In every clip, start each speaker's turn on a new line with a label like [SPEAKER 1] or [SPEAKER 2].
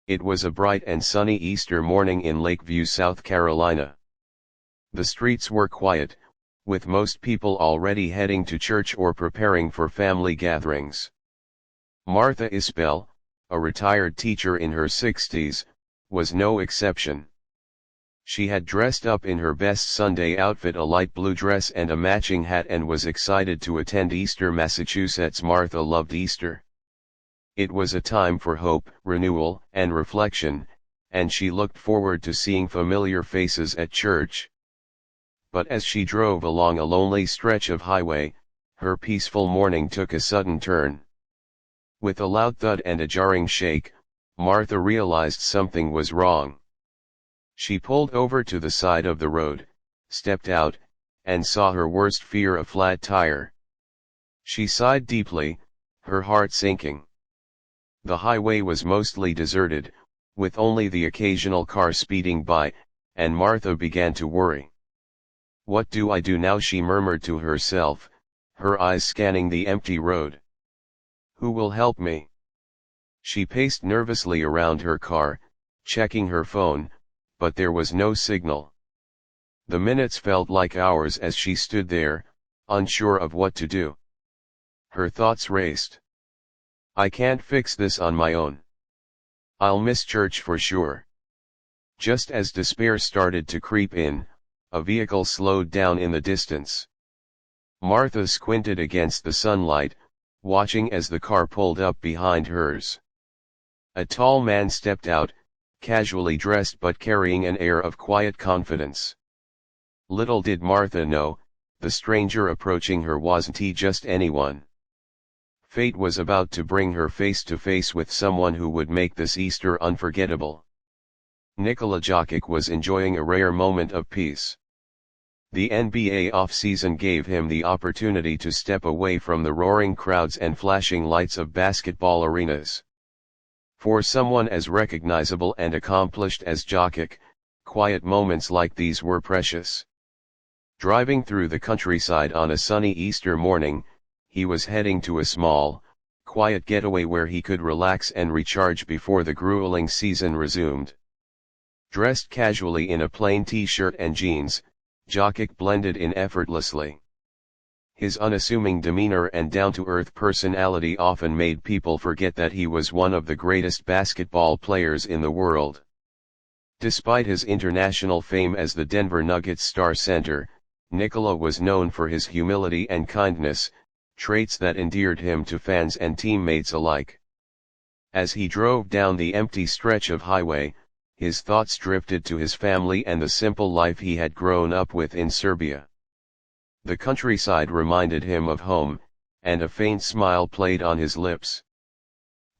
[SPEAKER 1] It was a bright and sunny Easter morning in Lakeview, South Carolina. The streets were quiet, with most people already heading to church or preparing for family gatherings. Martha Isbell, a retired teacher in her 60s, was no exception. She had dressed up in her best Sunday outfit, a light blue dress and a matching hat, and was excited to attend Easter, Massachusetts. Martha loved Easter. It was a time for hope, renewal, and reflection, and she looked forward to seeing familiar faces at church. But as she drove along a lonely stretch of highway, her peaceful morning took a sudden turn. With a loud thud and a jarring shake, Martha realized something was wrong. She pulled over to the side of the road, stepped out, and saw her worst fear: a flat tire. She sighed deeply, her heart sinking. The highway was mostly deserted, with only the occasional car speeding by, and Martha began to worry. "What do I do now?" she murmured to herself, her eyes scanning the empty road. "Who will help me?" She paced nervously around her car, checking her phone, but there was no signal. The minutes felt like hours as she stood there, unsure of what to do. Her thoughts raced. "I can't fix this on my own. I'll miss church for sure." Just as despair started to creep in, a vehicle slowed down in the distance. Martha squinted against the sunlight, watching as the car pulled up behind hers. A tall man stepped out, casually dressed but carrying an air of quiet confidence. Little did Martha know, the stranger approaching her wasn't just anyone. Fate was about to bring her face to face with someone who would make this Easter unforgettable. Nikola Jokic was enjoying a rare moment of peace. The NBA off-season gave him the opportunity to step away from the roaring crowds and flashing lights of basketball arenas. For someone as recognizable and accomplished as Jokic, quiet moments like these were precious. Driving through the countryside on a sunny Easter morning, he was heading to a small, quiet getaway where he could relax and recharge before the grueling season resumed. Dressed casually in a plain t-shirt and jeans, Jokic blended in effortlessly. His unassuming demeanor and down-to-earth personality often made people forget that he was one of the greatest basketball players in the world. Despite his international fame as the Denver Nuggets star center, Nikola was known for his humility and kindness, traits that endeared him to fans and teammates alike. As he drove down the empty stretch of highway, his thoughts drifted to his family and the simple life he had grown up with in Serbia. The countryside reminded him of home, and a faint smile played on his lips.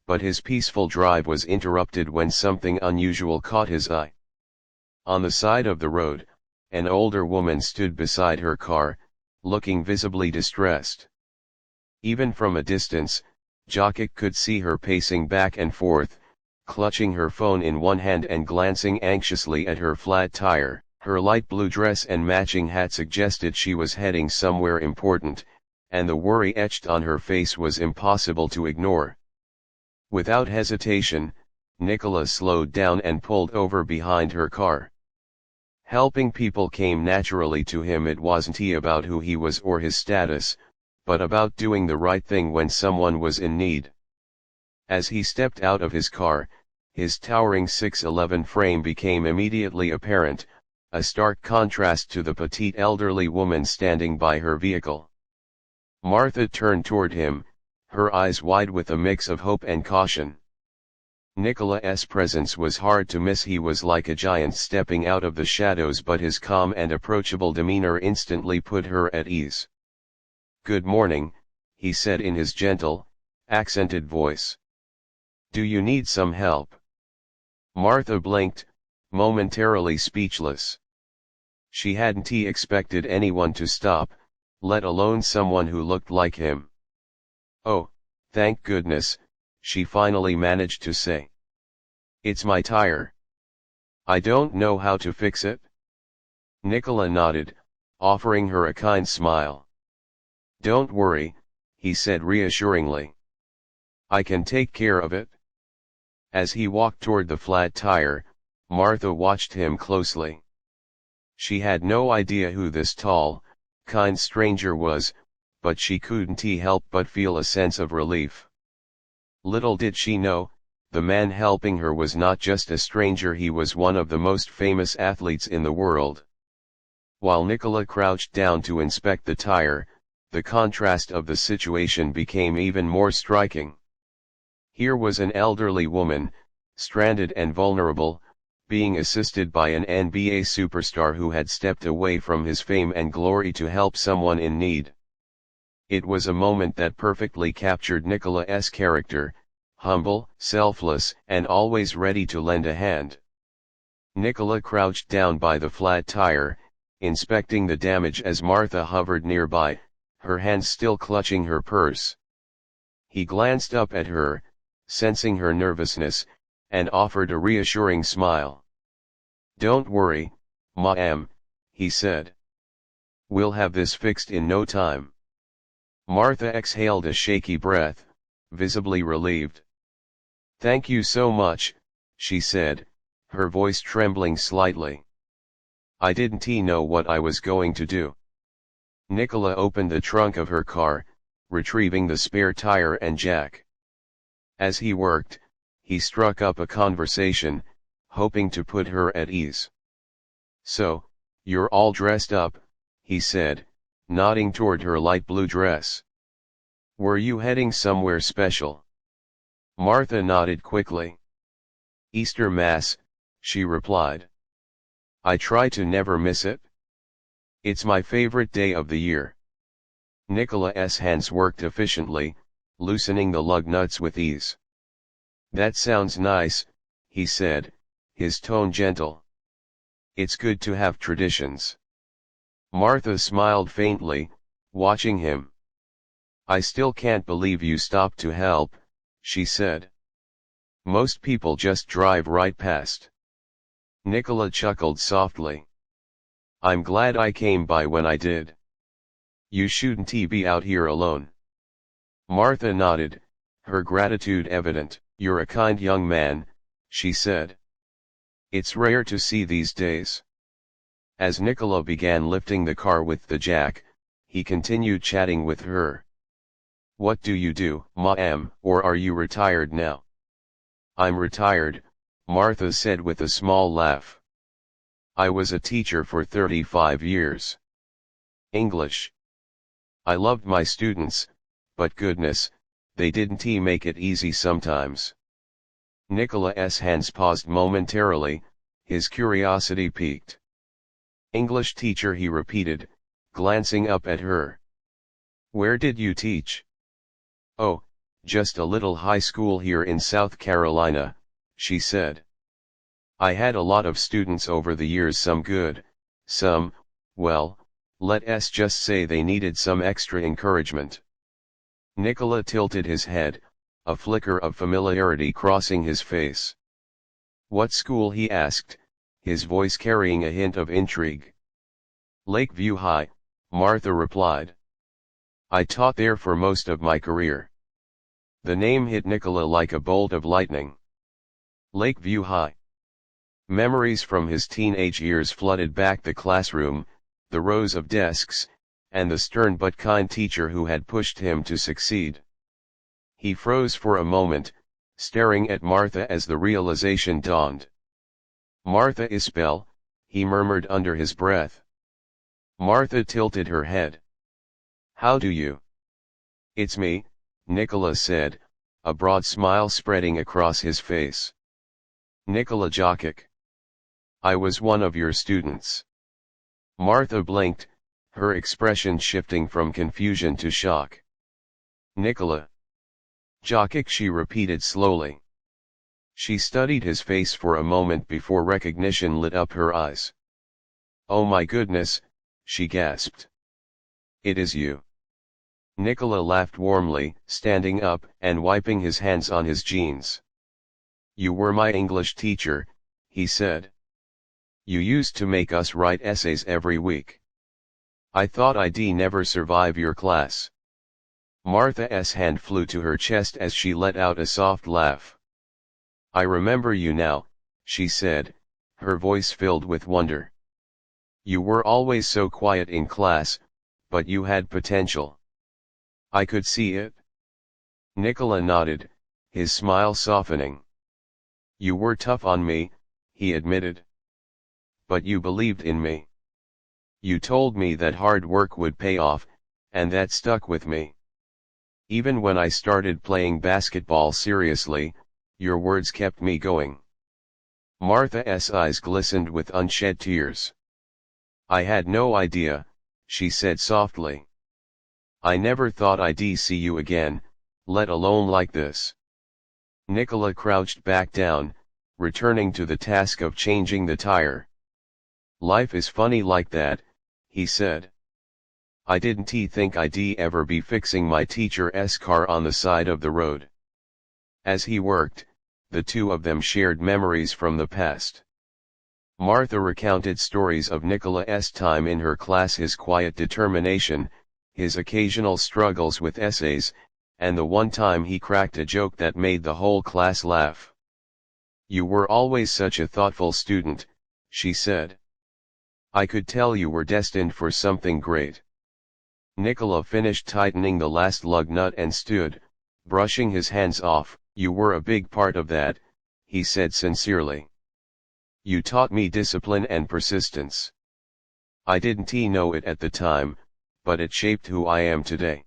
[SPEAKER 1] But his peaceful drive was interrupted when something unusual caught his eye. On the side of the road, an older woman stood beside her car, looking visibly distressed. Even from a distance, Jokic could see her pacing back and forth, clutching her phone in one hand and glancing anxiously at her flat tire. Her light blue dress and matching hat suggested she was heading somewhere important, and the worry etched on her face was impossible to ignore. Without hesitation, Nikola slowed down and pulled over behind her car. Helping people came naturally to him. It wasn't about who he was or his status, but about doing the right thing when someone was in need. As he stepped out of his car, his towering 6'11" frame became immediately apparent, a stark contrast to the petite elderly woman standing by her vehicle. Martha turned toward him, her eyes wide with a mix of hope and caution. Nikola's presence was hard to miss. He was like a giant stepping out of the shadows, but his calm and approachable demeanor instantly put her at ease. "Good morning," he said in his gentle, accented voice. "Do you need some help?" Martha blinked, momentarily speechless. She hadn't expected anyone to stop, let alone someone who looked like him. "Oh, thank goodness," she finally managed to say. "It's my tire. I don't know how to fix it." Nikola nodded, offering her a kind smile. "Don't worry," he said reassuringly. "I can take care of it." As he walked toward the flat tire, Martha watched him closely. She had no idea who this tall, kind stranger was, but she couldn't help but feel a sense of relief. Little did she know, the man helping her was not just a stranger, he was one of the most famous athletes in the world. While Nicola crouched down to inspect the tire, the contrast of the situation became even more striking. Here was an elderly woman, stranded and vulnerable, being assisted by an NBA superstar who had stepped away from his fame and glory to help someone in need. It was a moment that perfectly captured Nicola's character, humble, selfless, and always ready to lend a hand. Nicola crouched down by the flat tire, inspecting the damage as Martha hovered nearby, her hands still clutching her purse. He glanced up at her, sensing her nervousness, and offered a reassuring smile. "Don't worry, ma'am," he said. "We'll have this fixed in no time." Martha exhaled a shaky breath, visibly relieved. "Thank you so much," she said, her voice trembling slightly. "I didn't know what I was going to do." Nicola opened the trunk of her car, retrieving the spare tire and jack. As he worked, he struck up a conversation, hoping to put her at ease. "So, you're all dressed up," he said, nodding toward her light blue dress. "Were you heading somewhere special?" Martha nodded quickly. "Easter Mass," she replied. "I try to never miss it. It's my favorite day of the year." Nicola's hands worked efficiently, loosening the lug nuts with ease. "That sounds nice," he said, his tone gentle. "It's good to have traditions." Martha smiled faintly, watching him. "I still can't believe you stopped to help," she said. "Most people just drive right past." Nicola chuckled softly. "I'm glad I came by when I did. You shouldn't be out here alone." Martha nodded, her gratitude evident. "You're a kind young man," she said. "It's rare to see these days." As Nicola began lifting the car with the jack, he continued chatting with her. "What do you do, ma'am, or are you retired now?" "I'm retired," Martha said with a small laugh. "I was a teacher for 35 years. English. I loved my students, but goodness, they didn't make it easy sometimes." Nicola's hands paused momentarily, his curiosity piqued. "English teacher," he repeated, glancing up at her. "Where did you teach?" "Oh, just a little high school here in South Carolina," she said. "I had a lot of students over the years, some good, some, well, let's just say they needed some extra encouragement." Nicola tilted his head, a flicker of familiarity crossing his face. "What school?" he asked, his voice carrying a hint of intrigue. "Lakeview High," Martha replied. "I taught there for most of my career." The name hit Nicola like a bolt of lightning. Lakeview High. Memories from his teenage years flooded back: the classroom, the rows of desks, and the stern but kind teacher who had pushed him to succeed. He froze for a moment, staring at Martha as the realization dawned. "Martha Isbell," he murmured under his breath. Martha tilted her head. "How do you?" "It's me," Nicola said, a broad smile spreading across his face. "Nicola Jokic. I was one of your students." Martha blinked, her expression shifting from confusion to shock. "Nicola Jokic," she repeated slowly. She studied his face for a moment before recognition lit up her eyes. "Oh my goodness," she gasped. "It is you." Nicola laughed warmly, standing up and wiping his hands on his jeans. "You were my English teacher," he said. "You used to make us write essays every week. I thought I'd never survive your class." Martha's hand flew to her chest as she let out a soft laugh. I remember you now, she said, her voice filled with wonder. You were always so quiet in class, but you had potential. I could see it. Nicola nodded, his smile softening. You were tough on me, he admitted. But you believed in me. You told me that hard work would pay off, and that stuck with me. Even when I started playing basketball seriously, your words kept me going. Martha's eyes glistened with unshed tears. I had no idea, she said softly. I never thought I'd see you again, let alone like this. Nicola crouched back down, returning to the task of changing the tire. Life is funny like that, he said. I didn't think I'd ever be fixing my teacher's car on the side of the road. As he worked, the two of them shared memories from the past. Martha recounted stories of Nicola's time in her class, his quiet determination, his occasional struggles with essays, and the one time he cracked a joke that made the whole class laugh. You were always such a thoughtful student, she said. I could tell you were destined for something great. Nicola finished tightening the last lug nut and stood, brushing his hands off. You were a big part of that, he said sincerely. You taught me discipline and persistence. I didn't know it at the time, but it shaped who I am today.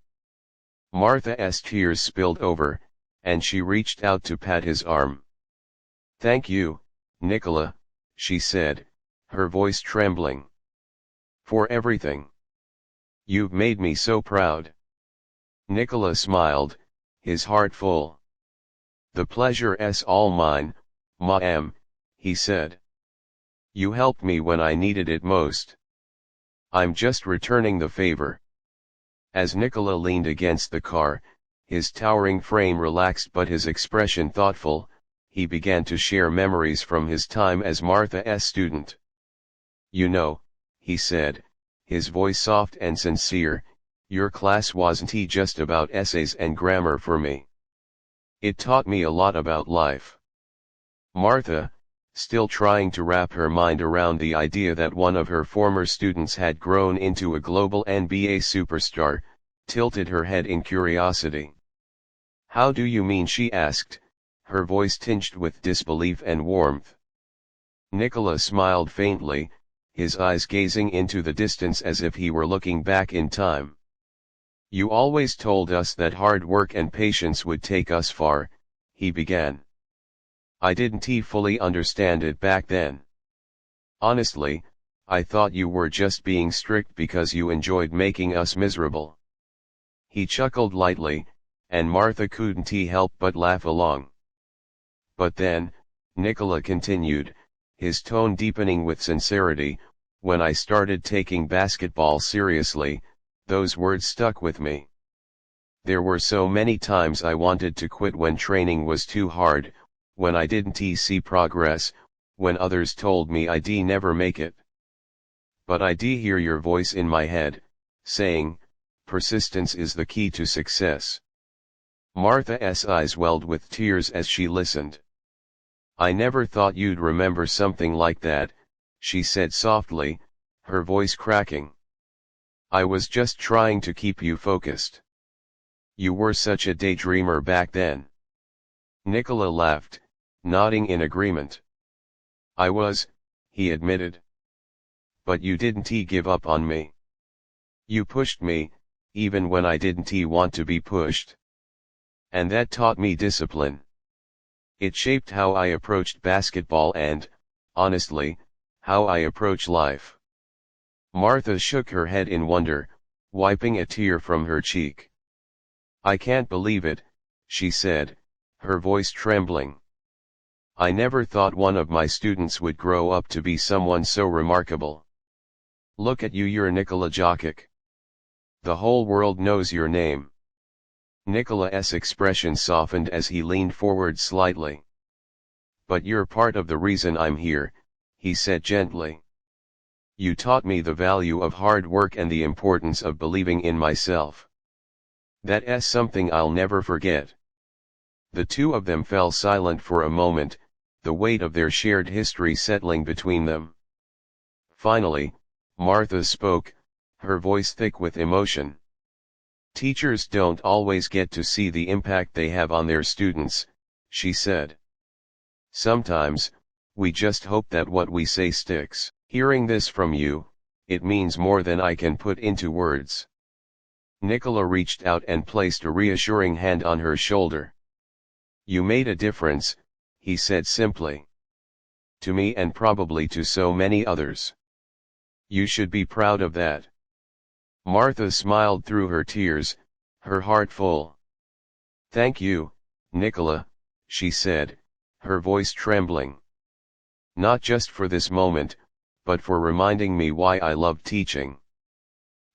[SPEAKER 1] Martha's tears spilled over, and she reached out to pat his arm. Thank you, Nicola, she said, her voice trembling. For everything. You've made me so proud. Nicola smiled, his heart full. The pleasure's all mine, ma'am, he said. You helped me when I needed it most. I'm just returning the favor. As Nicola leaned against the car, his towering frame relaxed but his expression thoughtful, he began to share memories from his time as Martha's student. You know, he said, his voice soft and sincere, your class wasn't just about essays and grammar for me. It taught me a lot about life. Martha, still trying to wrap her mind around the idea that one of her former students had grown into a global NBA superstar, tilted her head in curiosity. How do you mean, she asked, her voice tinged with disbelief and warmth. Nicola smiled faintly, his eyes gazing into the distance as if he were looking back in time. You always told us that hard work and patience would take us far, he began. I didn't fully understand it back then. Honestly, I thought you were just being strict because you enjoyed making us miserable. He chuckled lightly, and Martha couldn't help but laugh along. But then, Nicola continued, his tone deepening with sincerity, when I started taking basketball seriously, those words stuck with me. There were so many times I wanted to quit when training was too hard, when I didn't see progress, when others told me I'd never make it. But I'd hear your voice in my head, saying, persistence is the key to success. Martha's eyes welled with tears as she listened. I never thought you'd remember something like that, she said softly, her voice cracking. I was just trying to keep you focused. You were such a daydreamer back then. Nicola laughed, nodding in agreement. I was, he admitted. But you didn't give up on me. You pushed me, even when I didn't want to be pushed. And that taught me discipline. It shaped how I approached basketball and, honestly, how I approach life. Martha shook her head in wonder, wiping a tear from her cheek. I can't believe it, she said, her voice trembling. I never thought one of my students would grow up to be someone so remarkable. Look at you, you're Nicola Jokic. The whole world knows your name. Nicola's expression softened as he leaned forward slightly. But you're part of the reason I'm here, he said gently. You taught me the value of hard work and the importance of believing in myself. That's something I'll never forget. The two of them fell silent for a moment, the weight of their shared history settling between them. Finally, Martha spoke, her voice thick with emotion. "Teachers don't always get to see the impact they have on their students," she said. "Sometimes, we just hope that what we say sticks. Hearing this from you, it means more than I can put into words." Nicola reached out and placed a reassuring hand on her shoulder. "You made a difference," he said simply. "To me and probably to so many others. You should be proud of that." Martha smiled through her tears, her heart full. "Thank you, Nicola," she said, her voice trembling. "Not just for this moment, but for reminding me why I love teaching."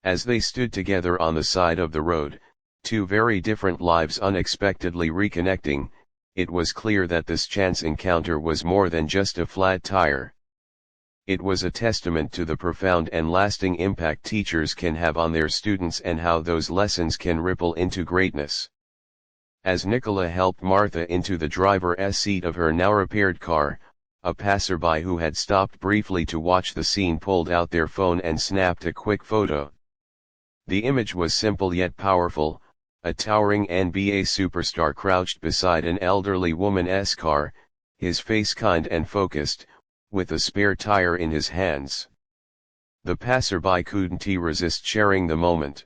[SPEAKER 1] As they stood together on the side of the road, two very different lives unexpectedly reconnecting, it was clear that this chance encounter was more than just a flat tire. It was a testament to the profound and lasting impact teachers can have on their students and how those lessons can ripple into greatness. As Nicola helped Martha into the driver's seat of her now repaired car, a passerby who had stopped briefly to watch the scene pulled out their phone and snapped a quick photo. The image was simple yet powerful: a towering NBA superstar crouched beside an elderly woman's car, his face kind and focused, with a spare tire in his hands. The passerby couldn't resist sharing the moment.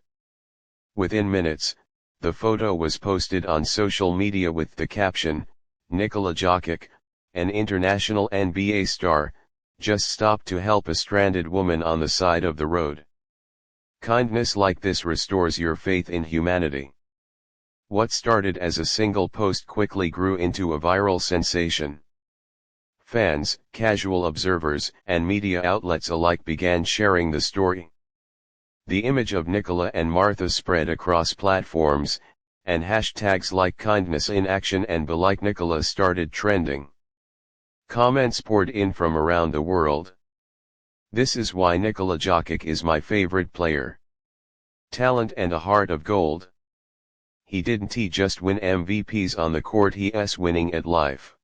[SPEAKER 1] Within minutes, the photo was posted on social media with the caption, "Nikola Jokic, an international NBA star, just stopped to help a stranded woman on the side of the road." Kindness like this restores your faith in humanity. What started as a single post quickly grew into a viral sensation. Fans, casual observers, and media outlets alike began sharing the story. The image of Nicola and Martha spread across platforms, and hashtags like "kindness in action" and "Be like Nicola" started trending. Comments poured in from around the world. "This is why Nikola Jokic is my favorite player. Talent and a heart of gold. He didn't just win MVPs on the court, he's winning at life.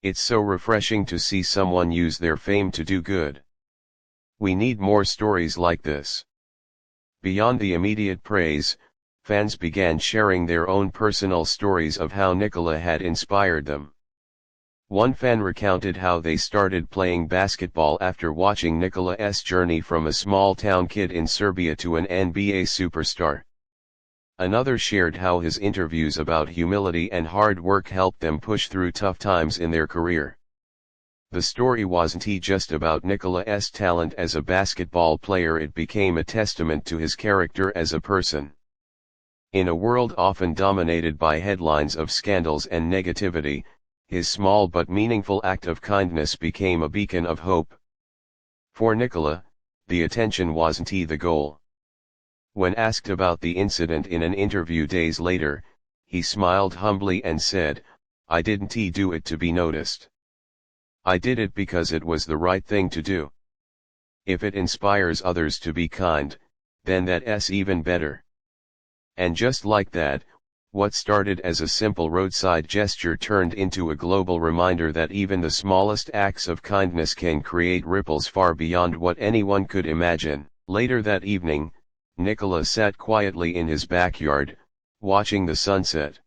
[SPEAKER 1] It's so refreshing to see someone use their fame to do good. We need more stories like this." Beyond the immediate praise, fans began sharing their own personal stories of how Nicola had inspired them. One fan recounted how they started playing basketball after watching Nicola's journey from a small-town kid in Serbia to an NBA superstar. Another shared how his interviews about humility and hard work helped them push through tough times in their career. The story wasn't just about Nicola's talent as a basketball player, it became a testament to his character as a person. In a world often dominated by headlines of scandals and negativity, his small but meaningful act of kindness became a beacon of hope. For Nicola, the attention wasn't the goal. When asked about the incident in an interview days later, he smiled humbly and said, "I didn't do it to be noticed. I did it because it was the right thing to do. If it inspires others to be kind, then that's even better." And just like that, what started as a simple roadside gesture turned into a global reminder that even the smallest acts of kindness can create ripples far beyond what anyone could imagine. Later that evening, Nicola sat quietly in his backyard, watching the sunset.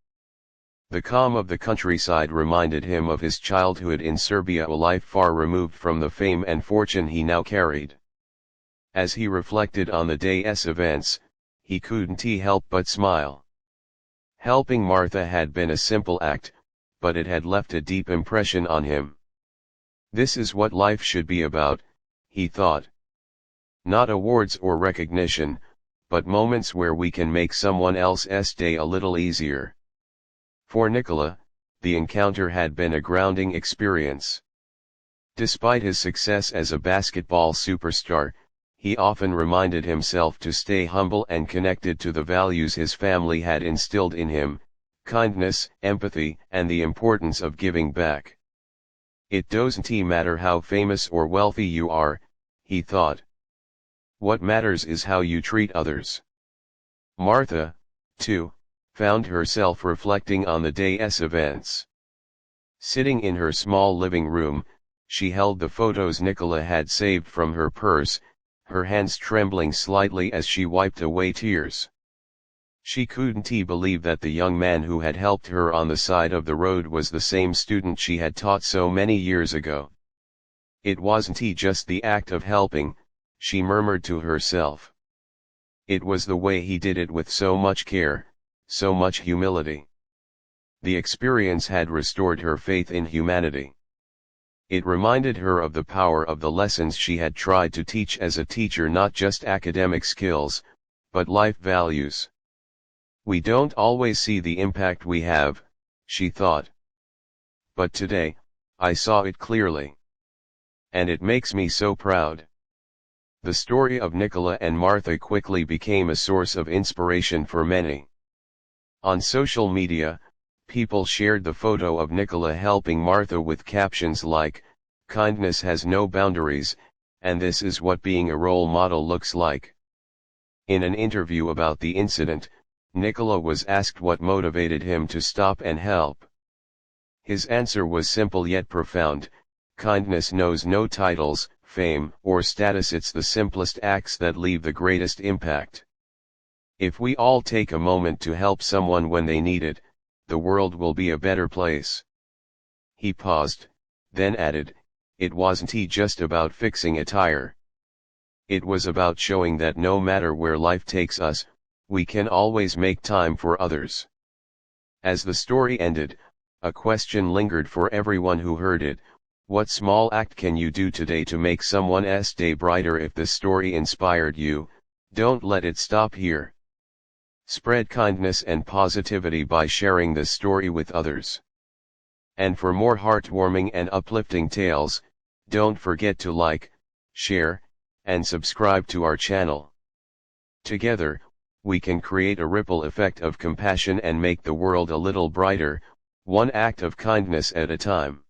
[SPEAKER 1] The calm of the countryside reminded him of his childhood in Serbia, a life far removed from the fame and fortune he now carried. As he reflected on the day's events, he couldn't help but smile. Helping Martha had been a simple act, but it had left a deep impression on him. This is what life should be about, he thought. Not awards or recognition, but moments where we can make someone else's day a little easier. For Nicola, the encounter had been a grounding experience. Despite his success as a basketball superstar, he often reminded himself to stay humble and connected to the values his family had instilled in him: kindness, empathy, and the importance of giving back. It doesn't matter how famous or wealthy you are, he thought. What matters is how you treat others. Martha, too, found herself reflecting on the day's events. Sitting in her small living room, she held the photos Nicola had saved from her purse, her hands trembling slightly as she wiped away tears. She couldn't believe that the young man who had helped her on the side of the road was the same student she had taught so many years ago. It wasn't just the act of helping, she murmured to herself. It was the way he did it with so much care, so much humility. The experience had restored her faith in humanity. It reminded her of the power of the lessons she had tried to teach as a teacher, not just academic skills, but life values. We don't always see the impact we have, she thought. But today, I saw it clearly. And it makes me so proud. The story of Nicola and Martha quickly became a source of inspiration for many. On social media, people shared the photo of Nicola helping Martha with captions like, "Kindness has no boundaries, and this is what being a role model looks like." In an interview about the incident, Nicola was asked what motivated him to stop and help. His answer was simple yet profound: kindness knows no titles, fame, or status. It's the simplest acts that leave the greatest impact. If we all take a moment to help someone when they need it, the world will be a better place. He paused, then added, it wasn't just about fixing a tire. It was about showing that no matter where life takes us, we can always make time for others. As the story ended, a question lingered for everyone who heard it: what small act can you do today to make someone's day brighter? If this story inspired you, don't let it stop here. Spread kindness and positivity by sharing this story with others. And for more heartwarming and uplifting tales, don't forget to like, share, and subscribe to our channel. Together, we can create a ripple effect of compassion and make the world a little brighter, one act of kindness at a time.